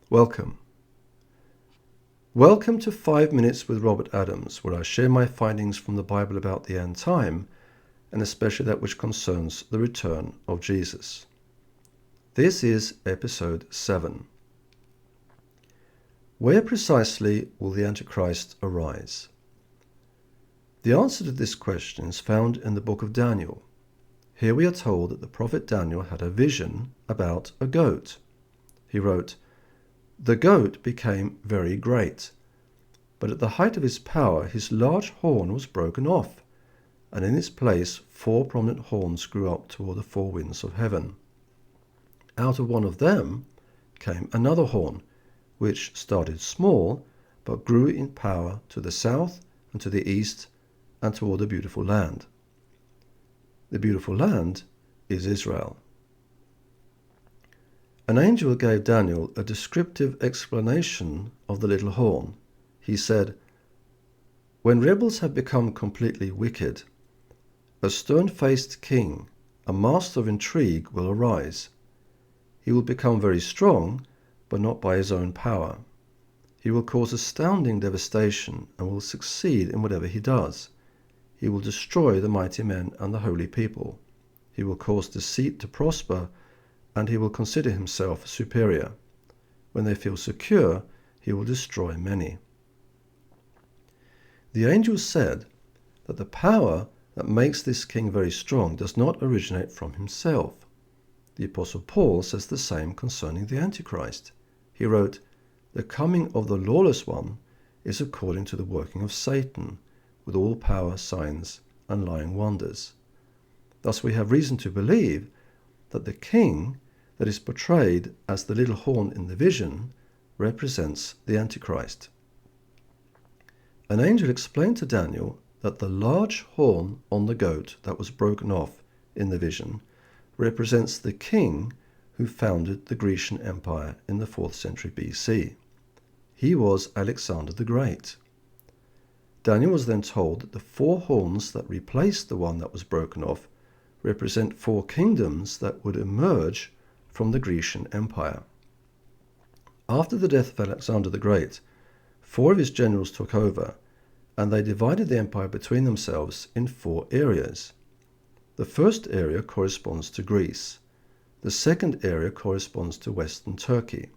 Welcome. Welcome to 5 Minutes with Robert Adams, where I share my findings from the Bible about the end time, and especially that which concerns the return of Jesus. This is episode 7. Where precisely will the Antichrist arise? The answer to this question is found in the book of Daniel. Here we are told that the prophet Daniel had a vision about a goat. He wrote, "The goat became very great, but at the height of his power his large horn was broken off, and in its place 4 prominent horns grew up toward the 4 winds of heaven. Out of one of them came another horn, which started small, but grew in power to the south and to the east and toward the beautiful land." The beautiful land is Israel. An angel gave Daniel a descriptive explanation of the little horn. He said, "When rebels have become completely wicked, a stern-faced king, a master of intrigue, will arise. He will become very strong, but not by his own power. He will cause astounding devastation and will succeed in whatever he does. He will destroy the mighty men and the holy people. He will cause deceit to prosper, and he will consider himself superior. When they feel secure, he will destroy many." The angel said that the power that makes this king very strong does not originate from himself. The Apostle Paul says the same concerning the Antichrist. He wrote, "The coming of the lawless one is according to the working of Satan, with all power, signs, and lying wonders." Thus we have reason to believe that the king that is portrayed as the little horn in the vision represents the Antichrist. An angel explained to Daniel that the large horn on the goat that was broken off in the vision represents the king who founded the Grecian Empire in the 4th century BC. He was Alexander the Great. Daniel was then told that the 4 horns that replaced the one that was broken off represent 4 kingdoms that would emerge from the Grecian Empire. After the death of Alexander the Great, 4 of his generals took over, and they divided the empire between themselves in 4 areas. The first area corresponds to Greece. The second area corresponds to western Turkey.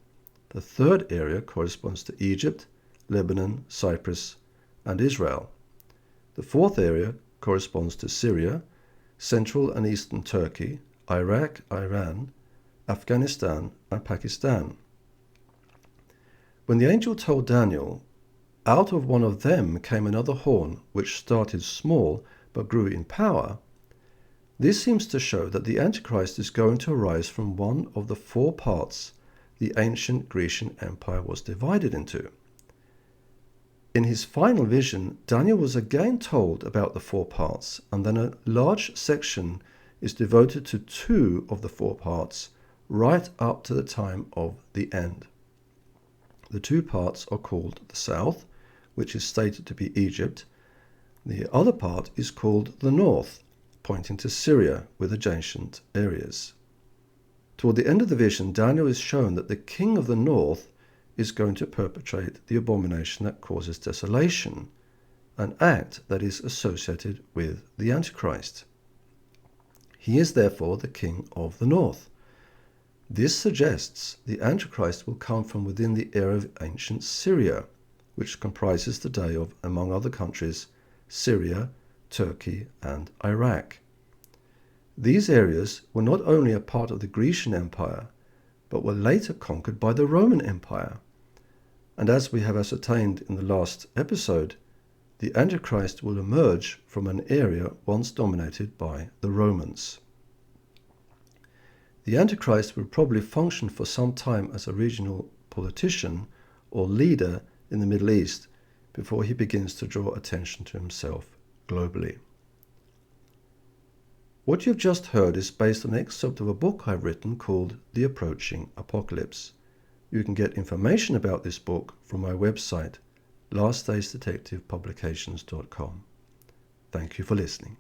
The third area corresponds to Egypt, Lebanon, Cyprus, and Israel. The fourth area corresponds to Syria, central and eastern Turkey, Iraq, Iran, Afghanistan, and Pakistan. When the angel told Daniel, "Out of one of them came another horn, which started small but grew in power," this seems to show that the Antichrist is going to arise from one of the 4 parts the ancient Grecian Empire was divided into. In his final vision, Daniel was again told about the 4 parts, and then a large section is devoted to 2 of the 4 parts, right up to the time of the end. The 2 parts are called the South, which is stated to be Egypt. The other part is called the North, pointing to Syria with adjacent areas. Toward the end of the vision, Daniel is shown that the king of the North is going to perpetrate the abomination that causes desolation, an act that is associated with the Antichrist. He is therefore the king of the North. This suggests the Antichrist will come from within the area of ancient Syria, which comprises today of, among other countries, Syria, Turkey, and Iraq. These areas were not only a part of the Grecian Empire, but were later conquered by the Roman Empire. And as we have ascertained in the last episode, the Antichrist will emerge from an area once dominated by the Romans. The Antichrist will probably function for some time as a regional politician or leader in the Middle East before he begins to draw attention to himself globally. What you've just heard is based on an excerpt of a book I've written called The Approaching Apocalypse. You can get information about this book from my website, lastdaysdetectivepublications.com. Thank you for listening.